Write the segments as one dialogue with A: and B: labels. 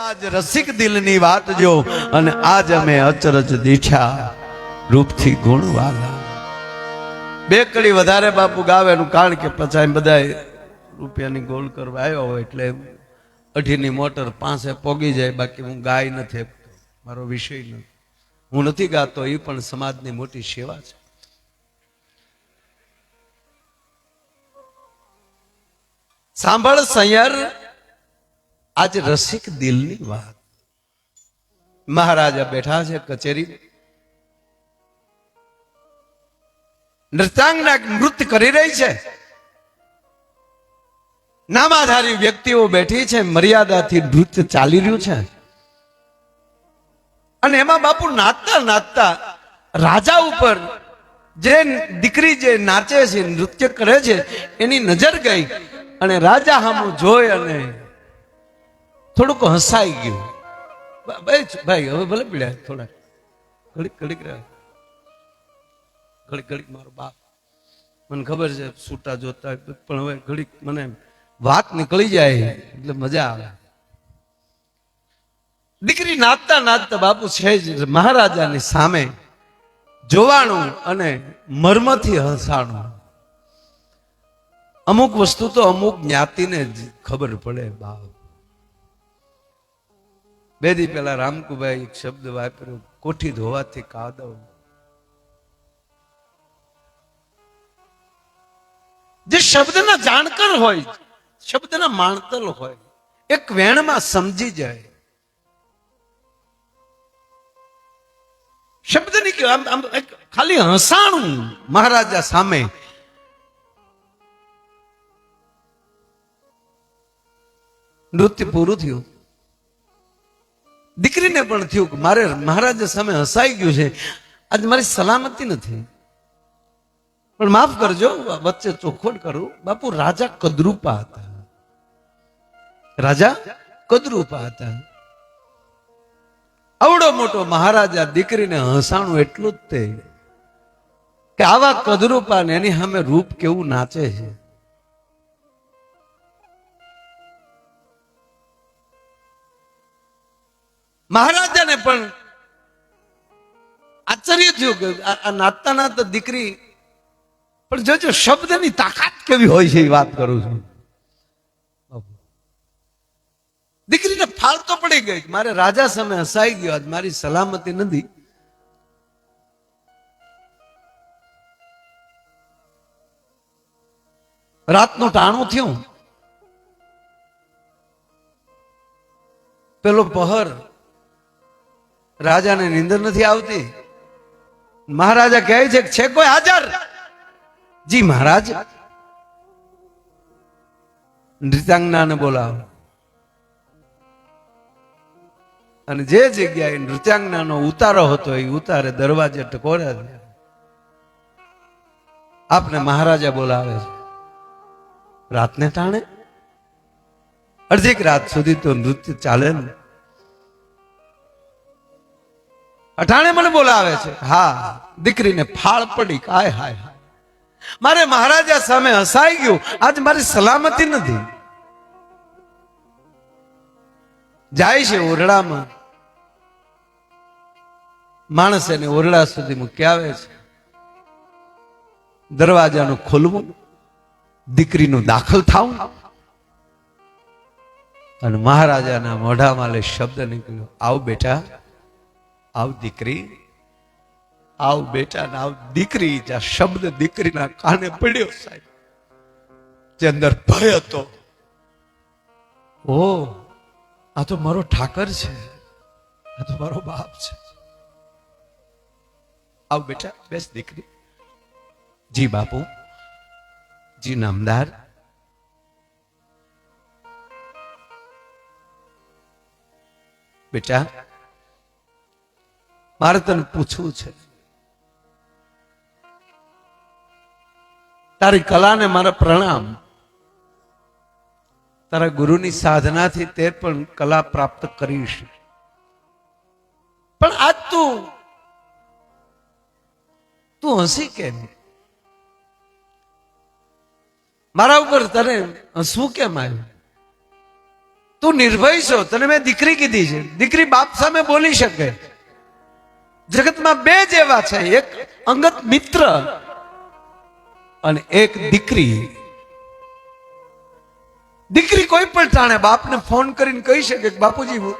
A: આજ રસિક દિલની વાત જો અને આજ અમે અચરજ દીઠા રૂપથી ગુણવાલા. બે કડી વધારે બાપુ ગાવે એનું કારણ કે પછી બધા રૂપિયાની ગોળ કરવા આવ્યો હોય એટલે અઢીની મોટર પાસે પોગી જાય. બાકી હું ગાય નથી, મારો વિષય નથી, હું નથી ગાતો. એ પણ સમાજની મોટી સેવા છે. સાંભળ સૈયર, આજ રસિક દિલની વાત. મહારાજા બેઠા છે કચેરી, નૃત્યાંગના નૃત્ય કરી રહી છે. નામાધારી વ્યક્તિઓ બેઠી છે, મર્યાદાથી નૃત્ય ચાલી રહ્યું છે. અને એમાં બાપુ નાચતા નાચતા રાજા ઉપર જે દીકરી જે નાચે છે, નૃત્ય કરે છે, એની નજર ગઈ અને રાજા સામું જોઈ અને થોડુંક હસાઈ ગયું. ભાઈ હવે ભલે પીડ્યા થોડા ઘડીક ઘડીક રહ્યા, ઘડીક ઘડીક મારો બાપ મને ખબર છે છૂટા જોતા, પણ હવે ઘડીક મને વાત નીકળી જાય એટલે મજા આવે. દીકરી નાચતા નાચતા બાપુ છે જ મહારાજાની સામે જોવાનું અને મર્મથી હસાણું. અમુક વસ્તુ તો અમુક જ્ઞાતિને જ ખબર પડે બાપ. બે દી પહેલા રામકુભાઈ એક શબ્દ વાપર્યો, કોઠી ધોવાથી કાદવ. જે શબ્દના જાણકાર હોય, શબ્દના માણતલ હોય, એક વેણમાં સમજી જાય. શબ્દની ખાલી હસાણું મહારાજા સામે. નૃત્ય પૂરું થયું. દીકરીને પણ થયું કે મારે મહારાજા સામે હસાઈ ગયું છે, આજ મારી સલામતી નથી. પણ માફ કરજો, વચ્ચે ચોખવટ કરું. બાપુ રાજા કદરૂપા હતા, રાજા કદરૂપા હતા. આવડો મોટો મહારાજા દીકરીને હસાણું એટલું જ તે કે આવા કદરૂપા ને એની સામે રૂપ કેવું નાચે છે. મહારાજાને પણ આશ્ચર્ય થયું કે આ નાચતા નાચતા દીકરી, પણ જોજો શબ્દની તાકાત કેવી હોય છે એ વાત કરું છું. દીકરીને ફાળ તો પડી ગઈ, મારે રાજા સામે હસાઈ ગયો, આજ મારી સલામતી નથી. રાતનું ટાણું થયું, પેલો પહર, રાજાને નીંદર નથી આવતી. મહારાજા કહે છે કે છે કોઈ હાજર? જી મહારાજ. નૃત્યાંગનાને બોલાવો. અને જે જગ્યાએ નૃત્યાંગનાનો ઉતારો હતો એ ઉતારે દરવાજે ટકોર્યા છે. આપને મહારાજા બોલાવે છે. રાતને ટાણે અડધીક રાત સુધી તો નૃત્ય ચાલે ને, અટાણે મને બોલાવે છે. હા, દીકરીને ફાળ પડી. હાય હાય હાય, મારે મહારાજા સામે હસાઈ ગયું, આજ મારી સલામતી નથી. જાય છે ઓરડામાં, માણસ એને ઓરડા સુધી મૂકી આવે છે. દરવાજાનું ખોલવું, દીકરીનું દાખલ થાવું, અને મહારાજાના મોઢામાં શબ્દ નીકળ્યો, આવ બેટા, આવ દીકરી, આવ બેટા ને આવ દીકરી. જ્યાં શબ્દ દીકરીના કાને પડ્યો સાહેબ, જે અંદર ભય હતો, ઓ આ તો મારો ઠાકર છે, આ તો મારો બાપ છે. આવ બેટા, બેસ દીકરી. જી બાપુ, જી નામદાર. બેટા મારે તને પૂછવું છે, તારી કલાને મારા પ્રણામ. તારા ગુરુની સાધનાથી તે પણ કલા પ્રાપ્ત કરીશ, પણ આજ તું હસી કેમ? મારા ઉપર તને હસવું કેમ આવ્યું? તું નિર્ભય છો, તને મેં દીકરી કીધી છે. દીકરી બાપ સામે બોલી શકે. જગતમાં બે જ એવા છે, એક અંગત મિત્ર અને એક દીકરી. દીકરી કોઈ પણ ટાણે બાપને ફોન કરીને કહી શકે કે બાપુજી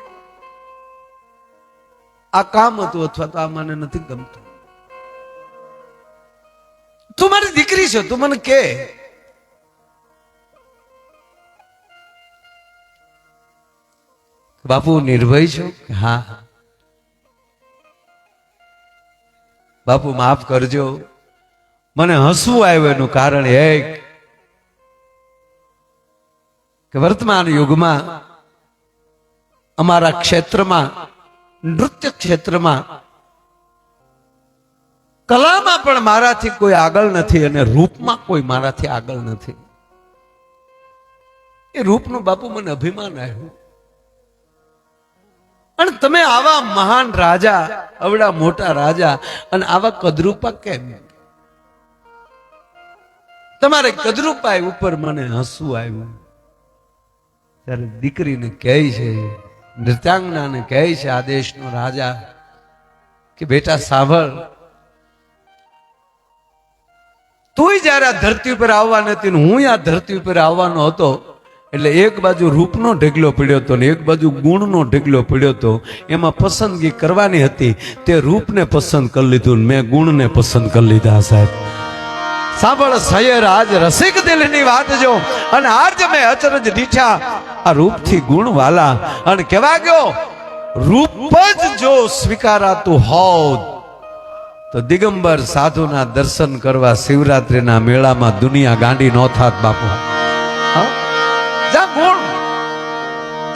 A: આ કામ હતું અથવા તો આ મને નથી ગમતું. તું મારી દીકરી છે, તું મને કે. બાપુ નિર્ભય છો? હા. બાપુ માફ કરજો, મને હસવું આવ્યું. એનું કારણ એક કે વર્તમાન યુગમાં અમારા ક્ષેત્રમાં, નૃત્ય ક્ષેત્રમાં, કલામાં પણ મારાથી કોઈ આગળ નથી અને રૂપમાં કોઈ મારાથી આગળ નથી. એ રૂપનું બાપુ મને અભિમાન આવ્યું. અને તમે આવા મહાન રાજા, અવડા મોટા રાજા, અને આવા કદરૂપા કેમ? તમારે કદરૂપા ઉપર મને હસવું આવ્યું. ત્યારે દીકરીને કહે છે, નૃત્યાંગનાને કહે છે આ દેશનો રાજા કે બેટા સાંભળ, તું જયારે આ ધરતી ઉપર આવવા નથી, હું આ ધરતી ઉપર આવવાનો હતો, એટલે એક બાજુ રૂપનો ઢગલો પડ્યો હતો ને એક બાજુ ગુણનો ઢગલો પડ્યો હતો. એમાં પસંદગી કરવાની હતી, તે રૂપને પસંદ કરી લીધું, મેં ગુણને પસંદ કરી લીધા. સાહેબ સાંભળ સૈયર, આજ રસિક દિલની વાત જો, અને આજ મેં અચરજ દીઠા આ રૂપથી ગુણ વાલા. અને કેવા ગયો, રૂપ જ જો સ્વીકારાતું હોત તો દિગંબર સાધુના દર્શન કરવા શિવરાત્રીના મેળામાં દુનિયા ગાંડી નો થાત. બાપુ ગુણ,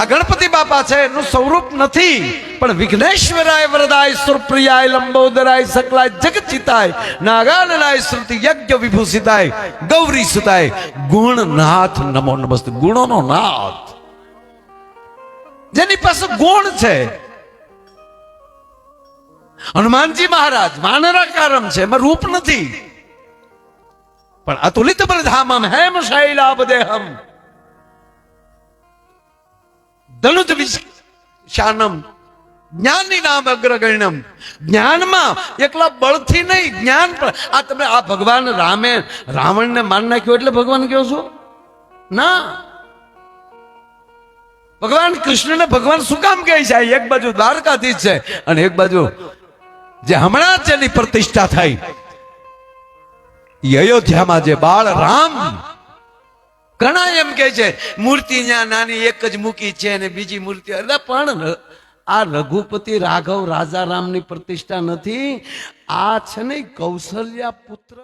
A: આ ગણપતિ બાપા છે એનું સ્વરૂપ નથી, પણ વિઘ્નેશ્વરાય વરદાય સુરપ્રિયાય લંબોદરાય સકલાય જગચિતાય નાગાનનાય શ્રુતિ યજ્ઞ વિભૂષિતાય ગૌરી સુતાય ગુણનાથ નમો નમસ્તે. ગુણોનો નાથ, જેની પાસે ગુણ છે. હનુમાનજી મહારાજ વાનરાકારમ છે, એમાં રૂપ નથી, પણ અતુલિત બલધામમ હેમ શૈલાબદેહમ ધનુજ વિશાનમ જ્ઞાની નામ અગ્રગણ્યમ. જ્ઞાનમાં એકલા બળથી નહીં, જ્ઞાન પણ. આ તમે આ ભગવાન રામે રાવણને માર નાખ્યો એટલે ભગવાન કહો છો? ના, ભગવાન કૃષ્ણને ભગવાન શું કામ કહે છે? એક બાજુ દ્વારકાધીશ છે અને એક બાજુ જે હમણાં જેની પ્રતિષ્ઠા થઈ અયોધ્યામાં જે બાળ રામ. ઘણા એમ કે છે મૂર્તિ ત્યાં નાની એક જ મૂકી છે અને બીજી મૂર્તિ, અરે પણ આ રઘુપતિ રાઘવ રાજા રામની પ્રતિષ્ઠા નથી. આ છે ને કૌશલ્યા પુત્ર